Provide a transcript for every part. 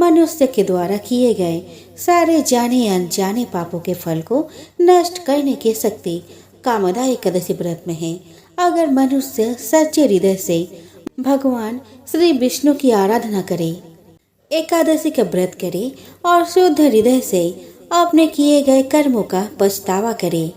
मनुष्य के द्वारा किए गए सारे जाने अनजाने पापों के फल को नष्ट करने की शक्ति कामदा एकादशी व्रत में है। अगर मनुष्य सच्चे हृदय से भगवान श्री विष्णु की आराधना करे, एकादशी का व्रत करे और शुद्ध हृदय से अपने किए गए कर्मों का पछतावा करे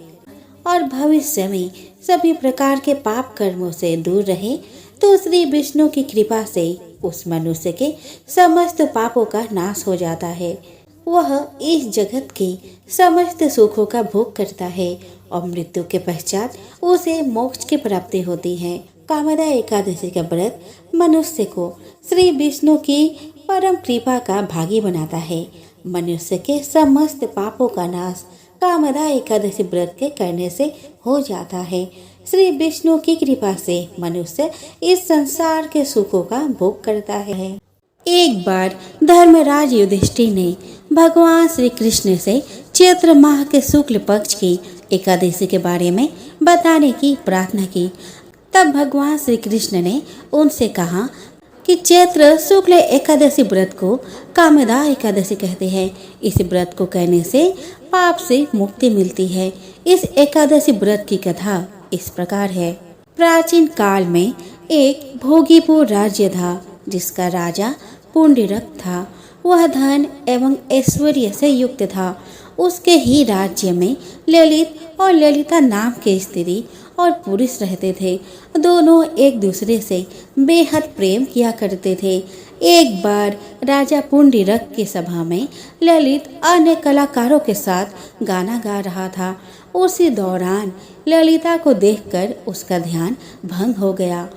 और भविष्य में सभी प्रकार के पाप कर्मों से दूर रहे, तो श्री विष्णु की कृपा से उस मनुष्य के समस्त पापों का नाश हो जाता है। वह इस जगत के समस्त सुखों का भोग करता है और मृत्यु के पश्चात उसे मोक्ष की प्राप्ति होती है। कामदा एकादशी का व्रत मनुष्य को श्री विष्णु की परम कृपा का भागी बनाता है। मनुष्य के समस्त पापों का नाश कामदा एकादशी व्रत के करने से हो जाता है। श्री विष्णु की कृपा से मनुष्य इस संसार के सुखों का भोग करता है। एक बार धर्मराज युधिष्ठिर ने भगवान श्री कृष्ण से चैत्र माह के शुक्ल पक्ष की एकादशी के बारे में बताने की प्रार्थना की। तब भगवान श्री कृष्ण ने उनसे कहा कि चैत्र शुक्ल एकादशी व्रत को कामदा एकादशी कहते हैं। इस व्रत को करने से पाप से मुक्ति मिलती है। इस एकादशी व्रत की कथा इस प्रकार है। प्राचीन काल में एक भोगीपुर राज्य था, जिसका राजा पुंडरीक था। वह धन एवं ऐश्वर्य से युक्त था। उसके ही राज्य में ललित और ललिता नाम के स्त्री और पुरुष रहते थे। दोनों एक दूसरे से बेहद प्रेम किया करते थे। एक बार राजा पुंडरीक की सभा में ललित अन्य कलाकारों के साथ गाना गा रहा था। उसी दौरान ललिता को देखकर उसका ध्यान भंग हो गया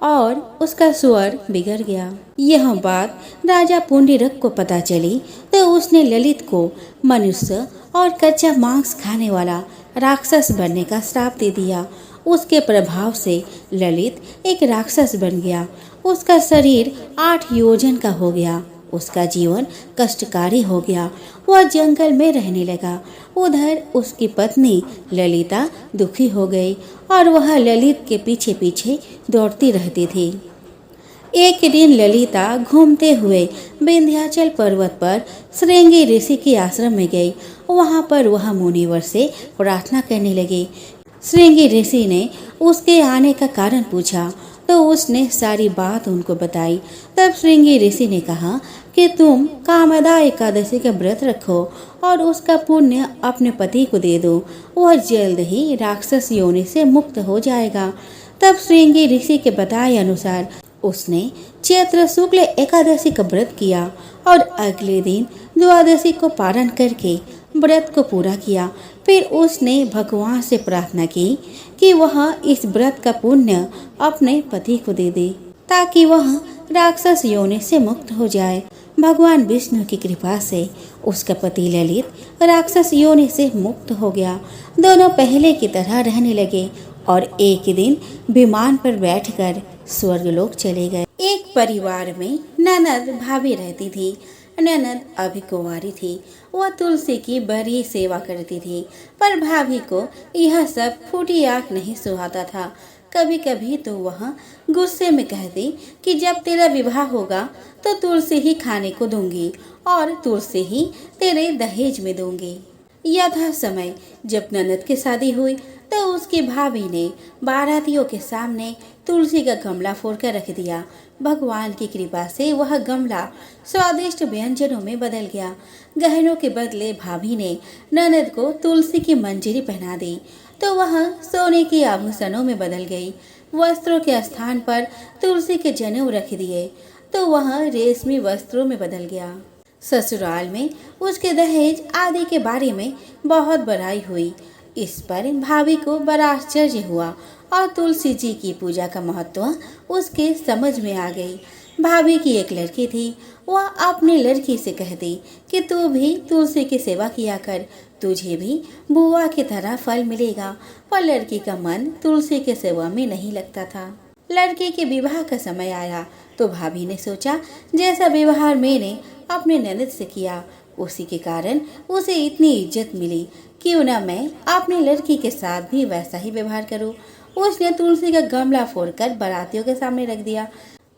और उसका स्वर बिगड़ गया। यह बात राजा पुंडरीक को पता चली तो उसने ललित को मनुष्य और कच्चा मांस खाने वाला राक्षस बनने का श्राप दे दिया। उसके प्रभाव से ललित एक राक्षस बन गया। उसका शरीर 8 योजन का हो गया। उसका जीवन कष्टकारी हो गया। वह जंगल में रहने लगा। उधर उसकी पत्नी ललिता दुखी हो गई और वह ललित के पीछे पीछे दौड़ती रहती थी। एक दिन ललिता घूमते हुए विंध्याचल पर्वत पर श्रृंगी ऋषि के आश्रम में गई। वहाँ पर वह मुनिवर से प्रार्थना करने लगी। श्रृंगी ऋषि ने उसके आने का कारण पूछा तो उसने सारी बात उनको बताई। तब श्रृंगी ऋषि ने कहा कि तुम कामदा एकादशी का व्रत रखो और उसका पुण्य अपने पति को दे दो। वह जल्द ही राक्षस योनि से मुक्त हो जाएगा। तब श्रृंगी ऋषि के बताए अनुसार उसने चैत्र शुक्ल एकादशी का व्रत किया और अगले दिन द्वादशी को पारण करके व्रत को पूरा किया। फिर उसने भगवान से प्रार्थना की कि वह इस व्रत का पुण्य अपने पति को दे दे ताकि वह राक्षस योनि से मुक्त हो जाए। भगवान विष्णु की कृपा से उसका पति ललित राक्षस योनि से मुक्त हो गया। दोनों पहले की तरह रहने लगे और एक दिन विमान पर बैठकर स्वर्गलोक चले गए। एक परिवार में ननद भाभी रहती थी। ननद अभी कुंवारी थी। वह तुलसी की बड़ी सेवा करती थी, पर भाभी को यह सब फूटी आँख नहीं सुहाता था। कभी कभी तो वह गुस्से में कहती कि जब तेरा विवाह होगा तो तुलसी ही खाने को दूंगी और तुलसी ही तेरे दहेज में दूंगी। यथा समय जब ननद की शादी हुई तो उसकी भाभी ने बारातियों के सामने तुलसी का गमला फोड़कर रख दिया। भगवान की कृपा से वह गमला स्वादिष्ट व्यंजनों में बदल गया। गहनों के बदले भाभी ने ननद को तुलसी की मंजरी पहना दी तो वह सोने के आभूषणों में बदल गई। वस्त्रों के स्थान पर तुलसी के जनेऊ रख दिए तो वह रेशमी वस्त्रों में बदल गया। ससुराल में उसके दहेज आदि के बारे में बहुत बड़ाई हुई। इस पर भाभी को बड़ा आश्चर्य हुआ और तुलसी जी की पूजा का महत्व उसके समझ में आ गई। भाभी की एक लड़की थी। वह अपनी लड़की से कहती कि तू भी तुलसी की सेवा किया कर, तुझे भी बुआ की तरह फल मिलेगा। पर लड़की का मन तुलसी के सेवा में नहीं लगता था। लड़के के विवाह का समय आया तो भाभी ने सोचा जैसा व्यवहार मैंने अपने ननद से किया उसी के कारण उसे इतनी इज्जत मिली, क्यों न मैं अपनी लड़की के साथ भी वैसा ही व्यवहार करूं। उसने तुलसी का गमला फोड़कर बारातियों के सामने रख दिया,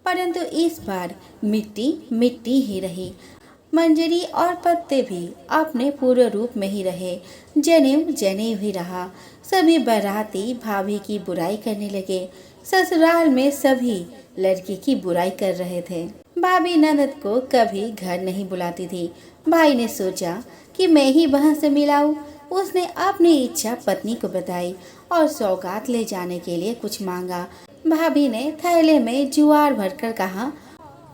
परंतु इस बार मिट्टी मिट्टी ही रही। मंजरी और पत्ते भी अपने पूरे रूप में ही रहे। जनेऊ जनेऊ ही रहा। सभी बाराती भाभी की बुराई करने लगे। ससुराल में सभी लड़की की बुराई कर रहे थे। भाभी ननद को कभी घर नहीं बुलाती थी। भाई ने सोचा कि मैं ही बहन से मिलाऊं। उसने अपनी इच्छा पत्नी को बताई और सौगात ले जाने के लिए कुछ मांगा। भाभी ने थैले में ज्वार भरकर कहा,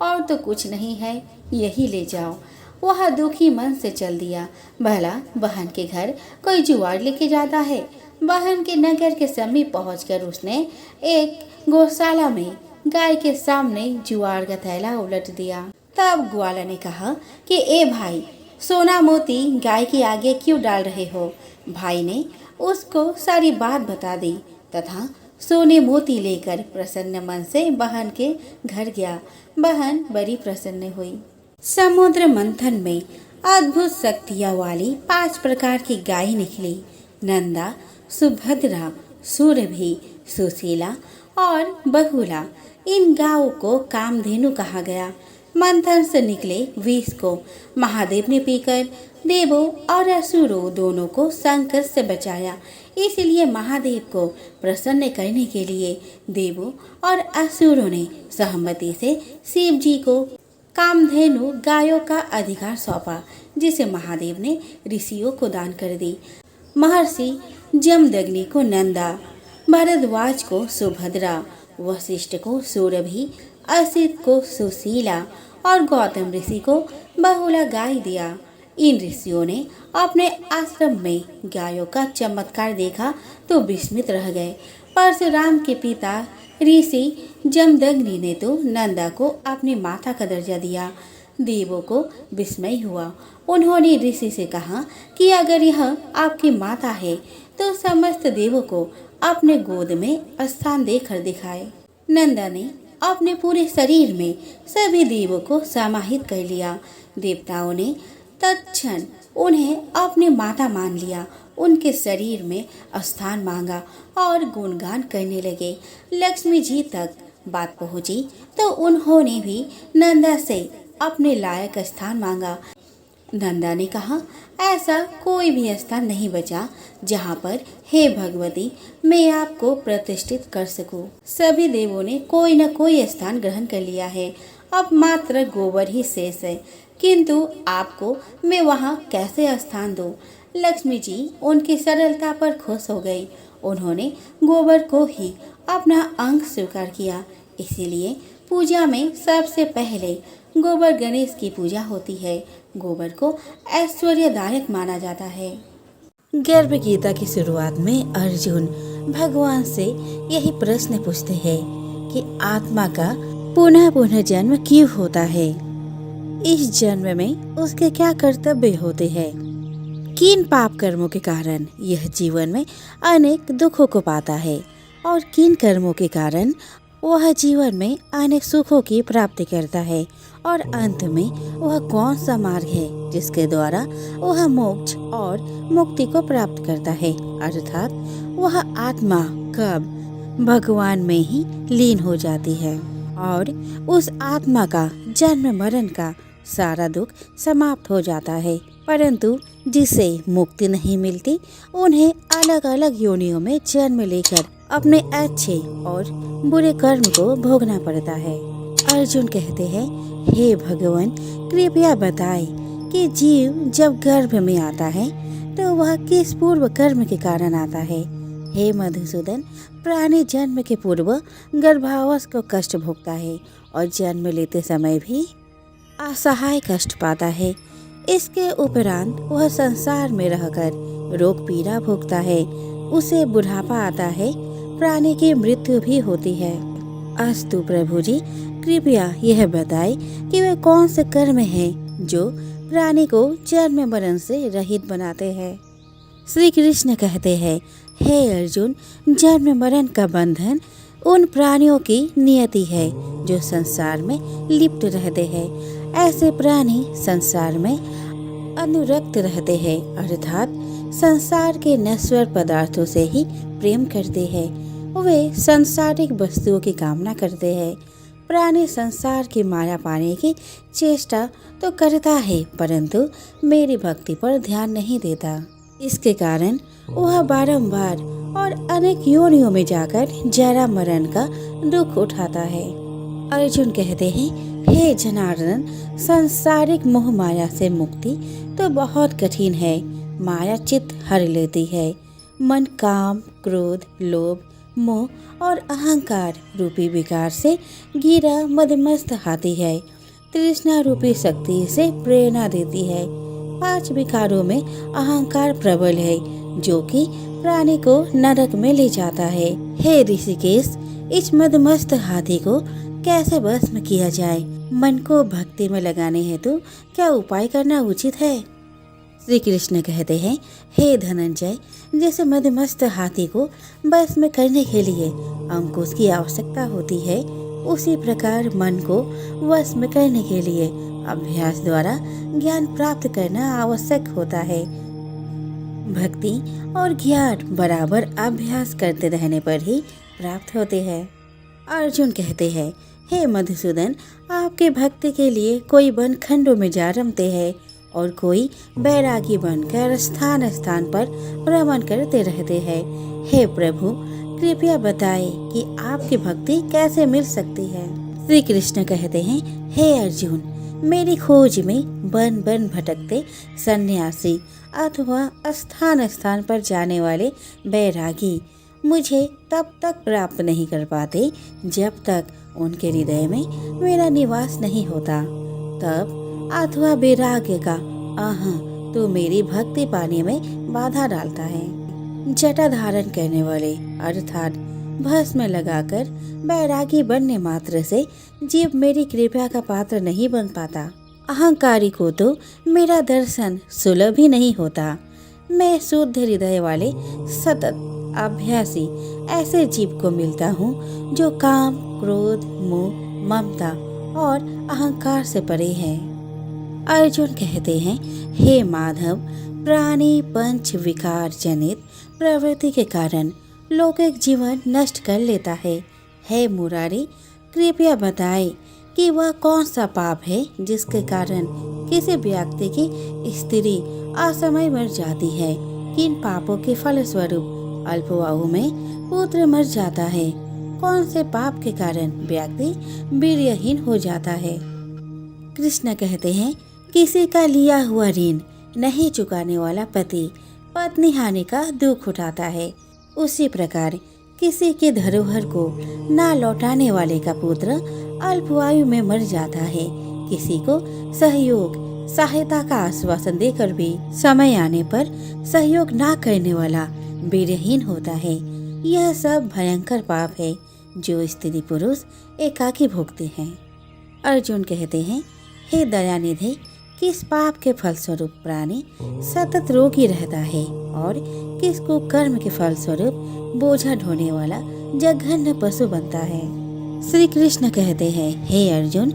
और तो कुछ नहीं है, यही ले जाओ। वह दुखी मन से चल दिया। भला बहन के घर कोई जुआर लेके जाता है। बहन के नगर के समीप पहुंचकर उसने एक गौशाला में गाय के सामने जुआर का थैला उलट दिया। तब ग्वाला ने कहा कि ए भाई, सोना मोती गाय के आगे क्यों डाल रहे हो। भाई ने उसको सारी बात बता दी तथा सोने मोती लेकर प्रसन्न मन से बहन के घर गया। बहन बड़ी प्रसन्न हुई। समुद्र मंथन में अद्भुत शक्तियां वाली 5 प्रकार की गाय निकली। नंदा, सुभद्रा, सुरभि, सुशीला और बहुला। इन गायों को कामधेनु कहा गया। मंथन से निकले विष को महादेव ने पीकर देवों और असुरों दोनों को संकट से बचाया। इसलिए महादेव को प्रसन्न करने के लिए देवों और असुरों ने सहमति से शिव जी को कामधेनु गायों का अधिकार सौंपा, जिसे महादेव ने ऋषियों को दान कर दी। महर्षि जमदग्नि को नंदा, भरद्वाज को सुभद्रा, वशिष्ठ को सुरभि, असित को सुशीला और गौतम ऋषि को बहुला गाय दिया। इन ऋषियों ने अपने आश्रम में गायों का चमत्कार देखा तो विस्मित रह गए। परशुराम के पिता ऋषि जमदग्नि ने तो नंदा को अपनी माता का दर्जा दिया। देवों को विस्मय हुआ। उन्होंने ऋषि से कहा कि अगर यह आपकी माता है तो समस्त देवों को अपने गोद में स्थान देकर दिखाए। नंदा ने अपने पूरे शरीर में सभी देवों को समाहित कर लिया। देवताओं ने तत्क्षण उन्हें अपनी माता मान लिया। उनके शरीर में स्थान मांगा और गुणगान करने लगे। लक्ष्मी जी तक बात पहुंची तो उन्होंने भी नंदा से अपने लायक स्थान मांगा। नंदा ने कहा, ऐसा कोई भी स्थान नहीं बचा जहाँ पर हे भगवती मैं आपको प्रतिष्ठित कर सकूं। सभी देवों ने कोई न कोई स्थान ग्रहण कर लिया है। अब मात्र गोबर ही शेष है, किंतु आपको मैं वहाँ कैसे स्थान दूं? लक्ष्मी जी उनकी सरलता पर खुश हो गई। उन्होंने गोबर को ही अपना अंग स्वीकार किया। इसीलिए पूजा में सबसे पहले गोबर गणेश की पूजा होती है। गोबर को ऐश्वर्यदायक माना जाता है। गर्भ गीता की शुरुआत में अर्जुन भगवान से यही प्रश्न पूछते हैं कि आत्मा का पुनः पुनः जन्म क्यों होता है। इस जन्म में उसके क्या कर्तव्य होते हैं। किन पाप कर्मों के कारण यह जीवन में अनेक दुखों को पाता है और किन कर्मों के कारण वह जीवन में अनेक सुखों की प्राप्ति करता है और अंत में वह कौन सा मार्ग है जिसके द्वारा वह मोक्ष और मुक्ति को प्राप्त करता है, अर्थात वह आत्मा कब भगवान में ही लीन हो जाती है और उस आत्मा का जन्म मरण का सारा दुख समाप्त हो जाता है। परंतु जिसे मुक्ति नहीं मिलती उन्हें अलग अलग योनियों में जन्म लेकर अपने अच्छे और बुरे कर्म को भोगना पड़ता है। अर्जुन कहते हैं, हे भगवान कृपया बताएं कि जीव जब गर्भ में आता है तो वह किस पूर्व कर्म के कारण आता है। हे मधुसूदन, प्राणी जन्म के पूर्व गर्भावस्था को कष्ट भोगता है और जन्म लेते समय भी असहाय कष्ट पाता है। इसके उपरांत वह संसार में रहकर रोग पीड़ा भोगता है। उसे बुढ़ापा आता है, प्राणी की मृत्यु भी होती है। अस्तु प्रभु जी, कृपया यह बताएं कि वे कौन से कर्म हैं जो प्राणी को जन्म मरण से रहित बनाते हैं। श्री कृष्ण कहते हैं, हे अर्जुन, जन्म मरण का बंधन उन प्राणियों की नियति है जो संसार में लिप्त रहते हैं। ऐसे प्राणी संसार में अनुरक्त रहते हैं, अर्थात संसार के नश्वर पदार्थों से ही प्रेम करते हैं। वे सांसारिक वस्तुओं की कामना करते हैं। प्राणी संसार की माया पाने की चेष्टा तो करता है, परंतु मेरी भक्ति पर ध्यान नहीं देता। इसके कारण वह बारंबार और अनेक योनियों में जाकर जरा मरण का दुख उठाता है। अर्जुन कहते हैं, हे जनार्दन, सांसारिक मोह माया से मुक्ति तो बहुत कठिन है। माया चित्त हर लेती है। मन काम, क्रोध, लोभ, मोह और अहंकार रूपी विकार से घिरा मदमस्त हाथी है। तृष्णा रूपी शक्ति से प्रेरणा देती है। 5 विकारों में अहंकार प्रबल है, जो कि प्राणी को नरक में ले जाता है। हे ऋषिकेश, इस मदमस्त हाथी को कैसे भस्म किया जाए? मन को भक्ति में लगाने हेतु क्या उपाय करना उचित है? श्री कृष्ण कहते हैं, हे धनंजय, जैसे मदमस्त हाथी को भस्म करने के लिए अंकुश की आवश्यकता होती है, उसी प्रकार मन को वश करने के लिए अभ्यास द्वारा ज्ञान प्राप्त करना आवश्यक होता है। भक्ति और ज्ञान बराबर अभ्यास करते रहने पर ही प्राप्त होते हैं। अर्जुन कहते हैं, हे मधुसूदन, आपके भक्ति के लिए कोई वन खंडों में जा रमते हैं और कोई बैरागी बनकर स्थान स्थान पर भ्रमण करते रहते हैं। हे प्रभु, कृपया बताएं कि आपकी भक्ति कैसे मिल सकती है? श्री कृष्ण कहते हैं, हे अर्जुन, मेरी खोज में बन बन भटकते सन्यासी अथवा स्थान स्थान पर जाने वाले बैरागी मुझे तब तक प्राप्त नहीं कर पाते जब तक उनके हृदय में मेरा निवास नहीं होता। तब अथवा वैराग्य का तो मेरी भक्ति पाने में बाधा डालता है। जटा धारण करने वाले अर्थात भस्म लगाकर बैरागी बनने मात्र से जीव मेरी कृपा का पात्र नहीं बन पाता। अहंकारी को तो मेरा दर्शन सुलभ ही नहीं होता। मैं शुद्ध हृदय वाले सतत अभ्यासी ऐसे जीव को मिलता हूँ जो काम, क्रोध, मोह, ममता और अहंकार से परे है। अर्जुन कहते हैं, हे माधव, प्राणी पंच विकार जनित प्रवृत्ति के कारण लौकिक जीवन नष्ट कर लेता है। हे मुरारी, कृपया बताएं कि वह कौन सा पाप है जिसके कारण किसी व्यक्ति की स्त्री असमय मर जाती है। किन पापों के फलस्वरूप अल्पवायु में पुत्र मर जाता है? कौन से पाप के कारण व्यक्ति वीर्यहीन हो जाता है? कृष्ण कहते हैं, किसी का लिया हुआ ऋण नहीं चुकाने वाला पति पत्नी हानि का दुख उठाता है। उसी प्रकार किसी की धरोहर को ना लौटाने वाले का पुत्र अल्पवायु में मर जाता है। किसी को सहयोग सहायता का आश्वासन देकर भी समय आने पर सहयोग ना करने वाला वीरहीन होता है। यह सब भयंकर पाप है जो स्त्री पुरुष एकाकी भोगते हैं। अर्जुन कहते हैं, हे दयानिधि, किस पाप के फलस्वरूप प्राणी सतत रोगी रहता है और किसको कर्म के फलस्वरूप बोझा ढोने वाला जघन्य पशु बनता है? श्री कृष्ण कहते हैं, हे अर्जुन,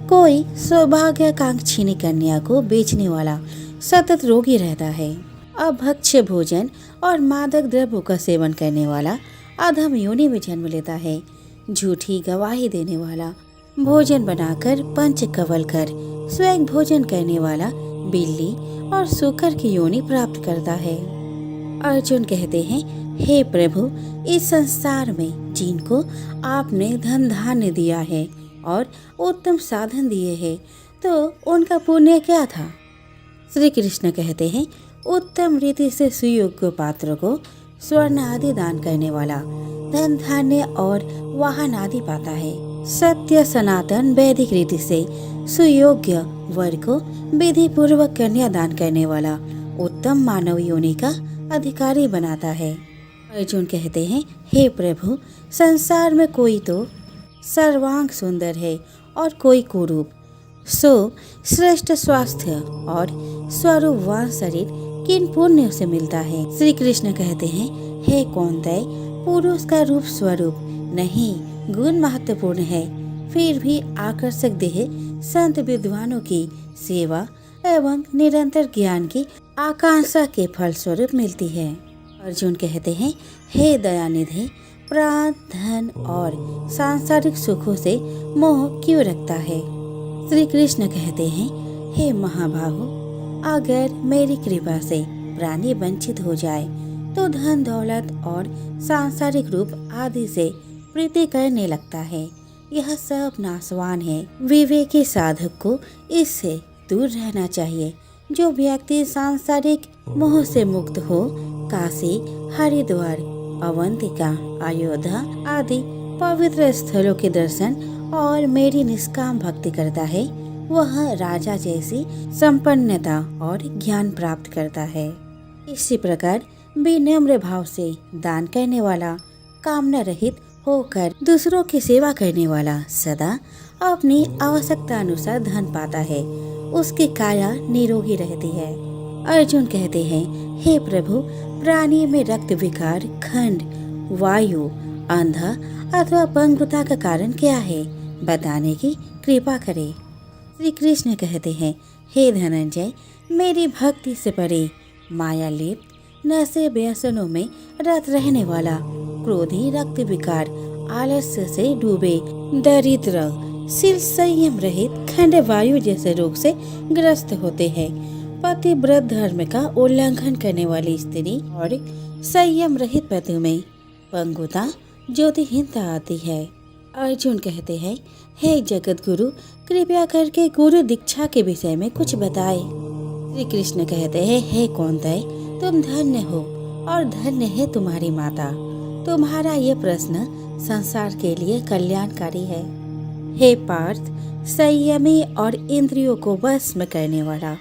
कोई सौभाग्यकांक्षिणी कन्या को बेचने वाला सतत रोगी रहता है। अभक्ष्य भोजन और मादक द्रव्यों का सेवन करने वाला अधम योनि में जन्म लेता है। झूठी गवाही देने वाला भोजन बनाकर पंच कवल कर स्वयं भोजन करने वाला बिल्ली और सूकर की योनि प्राप्त करता है। अर्जुन कहते हैं, हे प्रभु, इस संसार में जिनको आपने धन धान्य दिया है और उत्तम साधन दिए हैं, तो उनका पुण्य क्या था? श्री कृष्ण कहते हैं, उत्तम रीति से सुयोग्य पात्र को स्वर्ण आदि दान करने वाला धन धान्य और वाहन आदि पाता है। सत्य सनातन वैदिक रीति से सुयोग्य वर को विधि पूर्वक कन्या दान करने वाला उत्तम मानव योनि का अधिकारी बनाता है। अर्जुन कहते हैं, हे प्रभु, संसार में कोई तो सर्वांग सुंदर है और कोई कुरूप। सो श्रेष्ठ स्वास्थ्य और स्वरूपवान शरीर किन पुण्यों से मिलता है? श्री कृष्ण कहते हैं, हे कौन्तेय, पुरुष का रूप स्वरूप नहीं गुण महत्वपूर्ण है। फिर भी आकर्षक देह संत विद्वानों की सेवा एवं निरंतर ज्ञान की आकांक्षा के फलस्वरूप मिलती है। अर्जुन कहते हैं, हे दयानिधि, प्राण, धन और सांसारिक सुखों से मोह क्यों रखता है? श्री कृष्ण कहते हैं, हे महाबाहु, अगर मेरी कृपा से प्राणी वंचित हो जाए तो धन दौलत और सांसारिक रूप आदि से प्रीति करने लगता है। यह सब नाशवान है। विवेकी साधक को इससे दूर रहना चाहिए। जो व्यक्ति सांसारिक मोह से मुक्त हो काशी, हरिद्वार, अवंतिका, अयोध्या आदि पवित्र स्थलों के दर्शन और मेरी निष्काम भक्ति करता है, वह राजा जैसी संपन्नता और ज्ञान प्राप्त करता है। इसी प्रकार विनम्र भाव से दान करने वाला, कामना रहित होकर दूसरों की सेवा करने वाला सदा अपनी आवश्यकता अनुसार धन पाता है। उसकी काया निरोगी रहती है। अर्जुन कहते हैं, हे प्रभु, प्राणी में रक्त विकार, खंड, वायु, अंधा अथवा पंगुता का कारण क्या है? बताने की कृपा करे। श्री कृष्ण कहते हैं, हे धनंजय, मेरी भक्ति से परे माया लिप्त, नशे व्यसनों में रत रहने वाला, क्रोधी, रक्त विकार, आलस्य से डूबे, दरिद्र, शील संयम रहित, खंड वायु जैसे रोग से ग्रस्त होते हैं, पतिव्रत धर्म का उल्लंघन करने वाली स्त्री और संयम रहित पति में पंगुता, ज्योतिहीनता आती है। अर्जुन कहते हैं, हे जगत गुरु, कृपया करके गुरु दीक्षा के विषय में कुछ बताए। श्री कृष्ण कहते हैं, हे कौंतेय, तुम धन्य हो और धन्य है तुम्हारी माता। तुम्हारा ये प्रश्न संसार के लिए कल्याणकारी है। हे पार्थ, संयमी और इंद्रियों को वश में करने वाला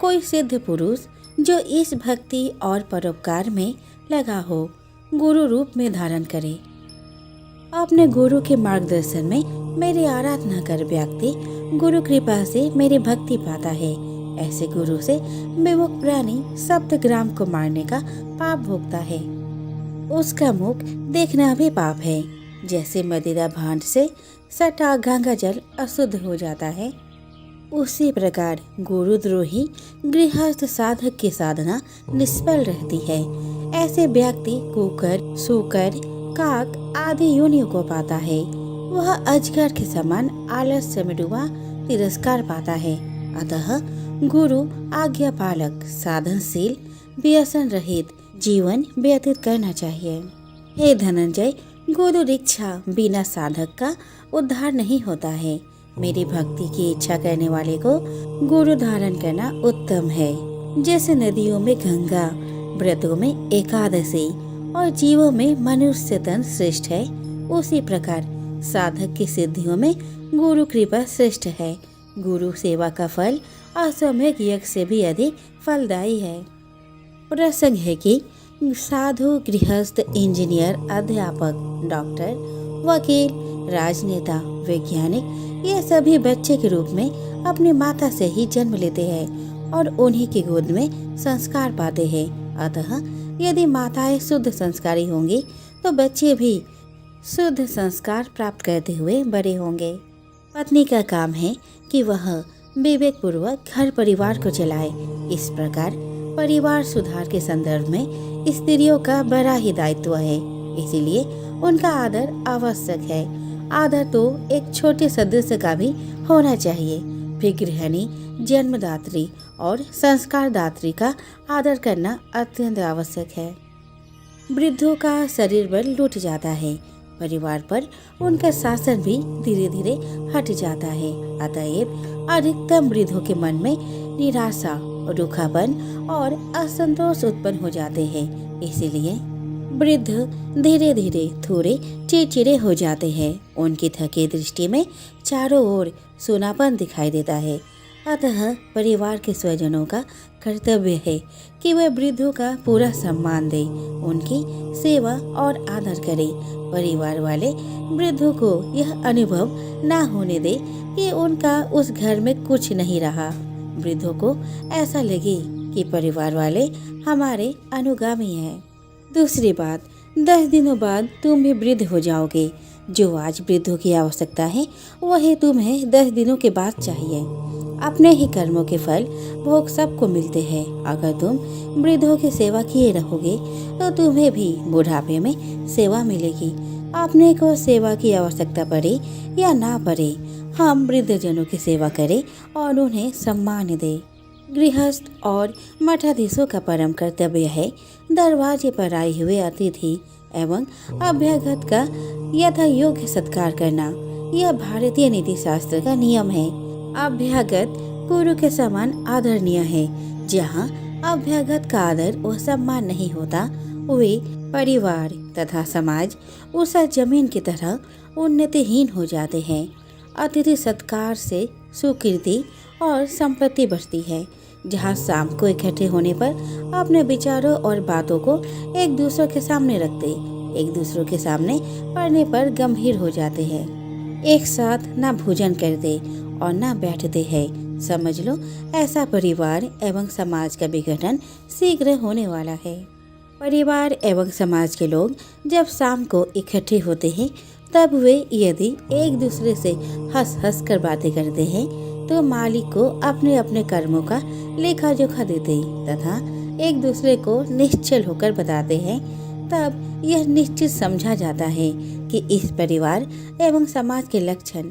कोई सिद्ध पुरुष जो इस भक्ति और परोपकार में लगा हो, गुरु रूप में धारण करे। अपने गुरु के मार्गदर्शन में मेरी आराधना कर व्यक्ति गुरु कृपा से मेरी भक्ति पाता है। ऐसे गुरु से विमुख प्राणी सप्तग्राम को मारने का पाप भोगता है। उसका मुख देखना भी पाप है। जैसे मदिरा भांड से सटा गंगा जल अशुद्ध हो जाता है, उसी प्रकार गुरुद्रोही गृहस्थ साधक की साधना निष्फल रहती है। ऐसे व्यक्ति कुकर, सूकर, काक आदि योनियों को पाता है। वह अजगर के समान आलस्य में डूबा तिरस्कार पाता है। अतः गुरु आज्ञा पालक, साधनशील, व्यसन रहित जीवन व्यतीत करना चाहिए। हे धनंजय, गुरु दीक्षा बिना साधक का उद्धार नहीं होता है। मेरी भक्ति की इच्छा करने वाले को गुरु धारण करना उत्तम है। जैसे नदियों में गंगा, व्रतों में एकादशी और जीवों में मनुष्य तन श्रेष्ठ है, उसी प्रकार साधक की सिद्धियों में गुरु कृपा श्रेष्ठ है। गुरु सेवा का फल असम्यक यज्ञ से भी अधिक फलदायी है। प्रसंग है कि साधु, गृहस्थ, इंजीनियर, अध्यापक, डॉक्टर, वकील, राजनेता, वैज्ञानिक ये सभी बच्चे के रूप में अपनी माता से ही जन्म लेते हैं और उन्हीं की गोद में संस्कार पाते हैं। अतः यदि माताएं शुद्ध संस्कारी होंगी तो बच्चे भी शुद्ध संस्कार प्राप्त करते हुए बड़े होंगे। पत्नी का काम है कि वह विवेक पूर्वक घर परिवार को चलाए। इस प्रकार परिवार सुधार के संदर्भ में स्त्रियों का बड़ा ही दायित्व है, इसीलिए उनका आदर आवश्यक है। आदर तो एक छोटे सदस्य का भी होना चाहिए। फिर गृहिणी, जन्मदात्री और संस्कारदात्री का आदर करना अत्यंत आवश्यक है। वृद्धों का शरीर बल लूट जाता है, परिवार पर उनका शासन भी धीरे धीरे हट जाता है। अतएव अधिकतम वृद्धों के मन में निराशा, रूखापन और असंतोष उत्पन्न हो जाते हैं। इसीलिए वृद्ध धीरे धीरे थोड़े चिड़चिड़े हो जाते हैं। उनकी थकी दृष्टि में चारों ओर सूनापन दिखाई देता है। अतः परिवार के स्वजनों का कर्तव्य है कि वे वृद्धों का पूरा सम्मान दें, उनकी सेवा और आदर करें। परिवार वाले वृद्धों को यह अनुभव न होने दे कि उनका उस घर में कुछ नहीं रहा। वृद्धों को ऐसा लगे कि परिवार वाले हमारे अनुगामी हैं। दूसरी बात, 10 दिनों बाद तुम भी वृद्ध हो जाओगे। जो आज वृद्धों की आवश्यकता है वही तुम्हें 10 दिनों के बाद चाहिए। अपने ही कर्मों के फल भोग सबको मिलते हैं। अगर तुम वृद्धों की सेवा किए रहोगे तो तुम्हें भी बुढ़ापे में सेवा मिलेगी। अपने को सेवा की आवश्यकता पड़े या ना पड़े, हम वृद्धजनों की सेवा करें और उन्हें सम्मान दें। गृहस्थ और मठाधीशों का परम कर्तव्य है दरवाजे पर आए हुए अतिथि एवं अभ्यागत का यथा योग्य सत्कार करना। यह भारतीय नीति शास्त्र का नियम है। अभ्यागत गुरु के समान आदरणीय है। जहाँ अभ्यागत का आदर व सम्मान नहीं होता, वे परिवार तथा समाज उस जमीन की तरह उन्नतिहीन हो जाते हैं। अतिथि सत्कार से सुकीर्ति और संपत्ति बढ़ती है। जहाँ शाम को इकट्ठे होने पर अपने विचारों और बातों को एक दूसरे के सामने रखते, एक दूसरों के सामने पढ़ने पर गंभीर हो जाते हैं। एक साथ ना भोजन करते और ना बैठते हैं। समझ लो, ऐसा परिवार एवं समाज का विघटन शीघ्र होने वाला है। परिवार एवं समाज के लोग जब शाम को इकट्ठे होते हैं, तब वे यदि एक दूसरे से हंस हंस कर बातें करते हैं तो मालिक को अपने अपने कर्मों का लेखा जोखा देते तथा एक दूसरे को निश्चल होकर बताते हैं। तब यह निश्चित समझा जाता है कि इस परिवार एवं समाज के लक्षण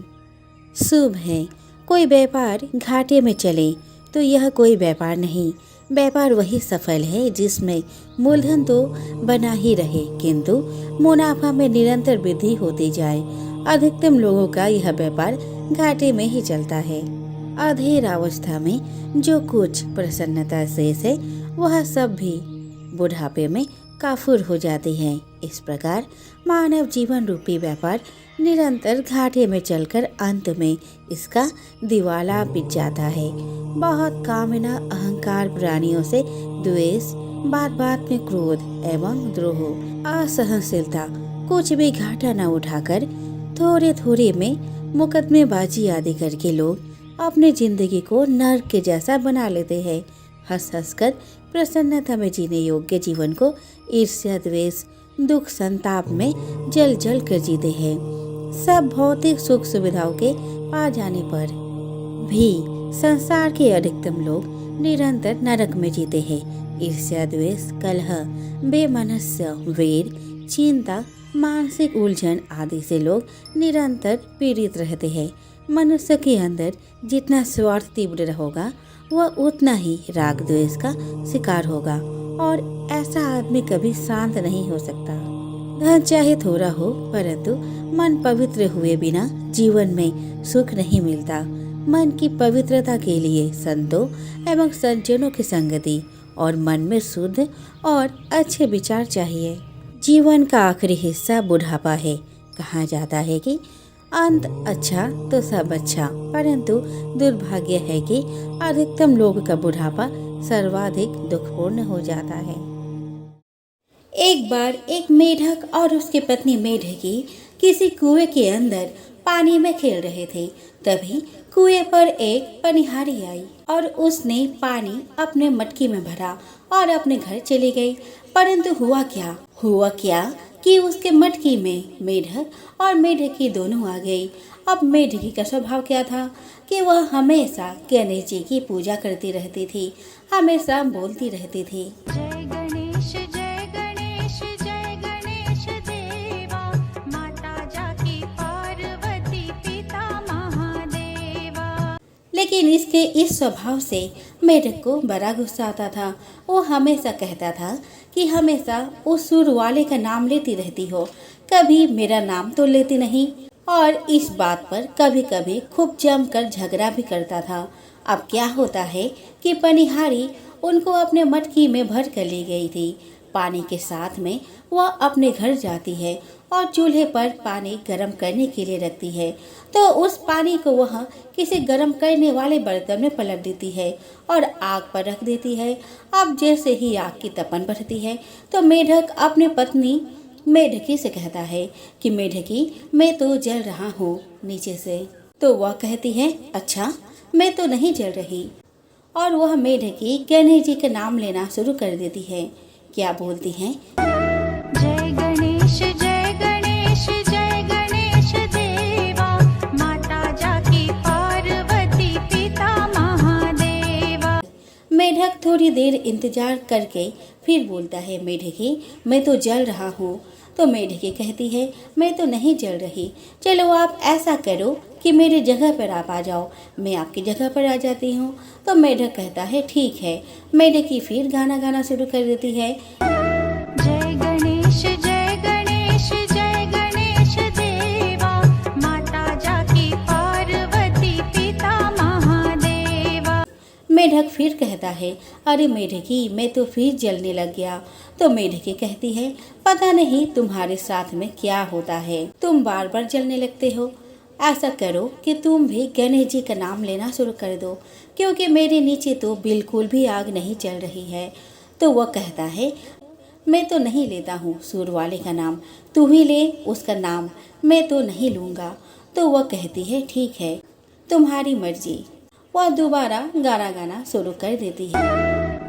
शुभ है। कोई व्यापार घाटे में चले तो यह कोई व्यापार नहीं। व्यापार वही सफल है जिसमें मूलधन तो बना ही रहे किंतु मुनाफा में निरंतर वृद्धि होती जाए। अधिकतम लोगों का यह व्यापार घाटे में ही चलता है। अधेड़ अवस्था में जो कुछ प्रसन्नता शेष है वह सब भी बुढ़ापे में काफूर हो जाती है। इस प्रकार मानव जीवन रूपी व्यापार निरंतर घाटे में चलकर अंत में इसका दिवाला पिट जाता है। बहुत कामना, अहंकार, प्राणियों से द्वेष, बात बात में क्रोध एवं द्रोह, असहनशीलता, कुछ भी घाटा न उठाकर थोड़े थोड़े में मुकदमेबाजी आदि करके लोग अपनी जिंदगी को नर्क के जैसा बना लेते हैं। हंस हंस कर प्रसन्नता में जीने योग्य जीवन को ईर्ष्या, द्वेष, दुख, संताप में जल जल कर जीते हैं। सब भौतिक सुख सुविधाओं के पा जाने पर भी संसार के अधिकतम लोग निरंतर नरक में जीते हैं। ईर्ष्या, द्वेष, कलह, बेमनस्य, वेर, चिंता, मानसिक उलझन आदि से लोग निरंतर पीड़ित रहते हैं। मनुष्य के अंदर जितना स्वार्थ तीव्र होगा वह उतना ही राग द्वेष का शिकार होगा और ऐसा आदमी कभी शांत नहीं हो सकता। धन चाहे थोड़ा हो परंतु मन पवित्र हुए बिना जीवन में सुख नहीं मिलता। मन की पवित्रता के लिए संतों एवं सज्जनों की संगति और मन में शुद्ध और अच्छे विचार चाहिए। जीवन का आखिरी हिस्सा बुढ़ापा है। कहा जाता है कि अंत अच्छा तो सब अच्छा, परंतु दुर्भाग्य है कि अधिकतम लोग का बुढ़ापा सर्वाधिक दुखपूर्ण हो जाता है। एक बार एक मेढक और उसकी पत्नी मेढकी किसी कुएं के अंदर पानी में खेल रहे थे। तभी कुएं पर एक पनिहारी आई और उसने पानी अपने मटकी में भरा और अपने घर चली गई। परंतु हुआ क्या कि उसके मटकी में मेढक और मेढकी दोनों आ गई। अब मेढकी का स्वभाव क्या था कि वह हमेशा गणेश जी की पूजा करती रहती थी, हमेशा बोलती रहती थी, जय गणेश जय गणेश जय गणेश देवा, माता जाकी पार्वती पिता महादेवा। लेकिन इसके इस स्वभाव से मेढक को बड़ा गुस्सा आता था। वो हमेशा कहता था कि हमेशा उस सुर वाले का नाम लेती रहती हो, कभी मेरा नाम तो लेती नहीं। और इस बात पर कभी कभी खूब जमकर झगड़ा भी करता था। अब क्या होता है कि पनिहारी उनको अपने मटकी में भर कर ले गई थी। पानी के साथ में वह अपने घर जाती है और चूल्हे पर पानी गर्म करने के लिए रखती है, तो उस पानी को वह किसी गर्म करने वाले बर्तन में पलट देती है और आग पर रख देती है। अब जैसे ही आग की तपन बढ़ती है तो मेढक अपनी पत्नी मेढकी से कहता है कि मेढकी, मैं तो जल रहा हूँ नीचे से। तो वह कहती है, अच्छा, मैं तो नहीं जल रही। और वह मेढकी गणेश जी का नाम लेना शुरू कर देती है। क्या बोलती है, जय गणेश जय गणेश जय गणेश देवा, माता जाकी पार्वती पिता महादेवा। मेढक थोड़ी देर इंतजार करके फिर बोलता है, मेढकी, मैं तो जल रहा हूँ। तो मेढके कहती है, मैं तो नहीं जल रही, चलो आप ऐसा करो कि मेरे जगह पर आप आ जाओ, मैं आपकी जगह पर आ जाती हूँ। तो मेढक कहता है ठीक है। मेढकी फिर गाना गाना शुरू कर देती है। जय गणेश जय गणेश जय गणेश देवा, माता जाकी पार्वती पिता महादेवा। मेढक फिर कहता है, अरे मेढकी मैं तो फिर जलने लग गया। तो मेढकी कहती है, पता नहीं तुम्हारे साथ में क्या होता है, तुम बार बार जलने लगते हो। ऐसा करो कि तुम भी गणेश जी का नाम लेना शुरू कर दो, क्योंकि मेरे नीचे तो बिल्कुल भी आग नहीं चल रही है। तो वह कहता है, मैं तो नहीं लेता हूँ सूर वाले का नाम, तू ही ले उसका नाम, मैं तो नहीं लूँगा। तो वह कहती है ठीक है, तुम्हारी मर्जी। वह दोबारा गाना गाना शुरू कर देती है।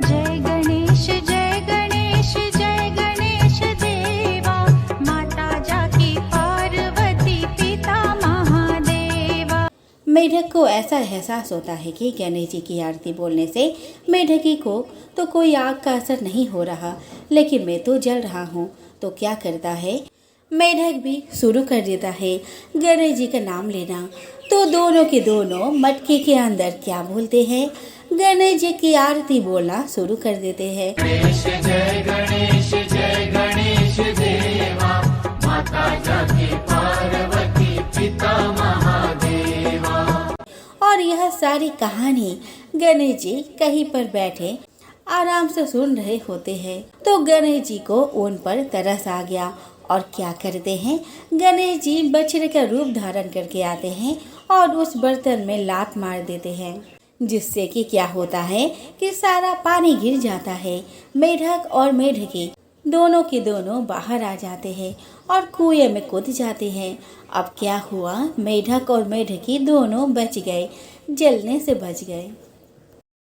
जय गणेश जय गणेश जय गणेश देवा, माता जाकी पार्वती पिता महादेवा। मेढक को ऐसा एहसास होता है कि गणेश जी की आरती बोलने से मेढकी को तो कोई आग का असर नहीं हो रहा, लेकिन मैं तो जल रहा हूँ। तो क्या करता है, मेढक भी शुरू कर देता है गणेश जी का नाम लेना। तो दोनों के दोनों मटके के अंदर क्या बोलते हैं, गणेश जी की आरती बोलना शुरू कर देते हैं। गणेश जय गणेश देवा, माता जाकी पार्वती पिता महादेवा। और यह सारी कहानी गणेश जी कहीं पर बैठे आराम से सुन रहे होते हैं। तो गणेश जी को उन पर तरस आ गया और क्या करते हैं, गणेश जी बछड़े का रूप धारण करके आते हैं और उस बर्तन में लात मार देते हैं, जिससे कि क्या होता है कि सारा पानी गिर जाता है। मेढक और मेढकी दोनों के दोनों बाहर आ जाते हैं और कुएं में कूद जाते हैं। अब क्या हुआ, मेढक और मेढकी दोनों बच गए, जलने से बच गए।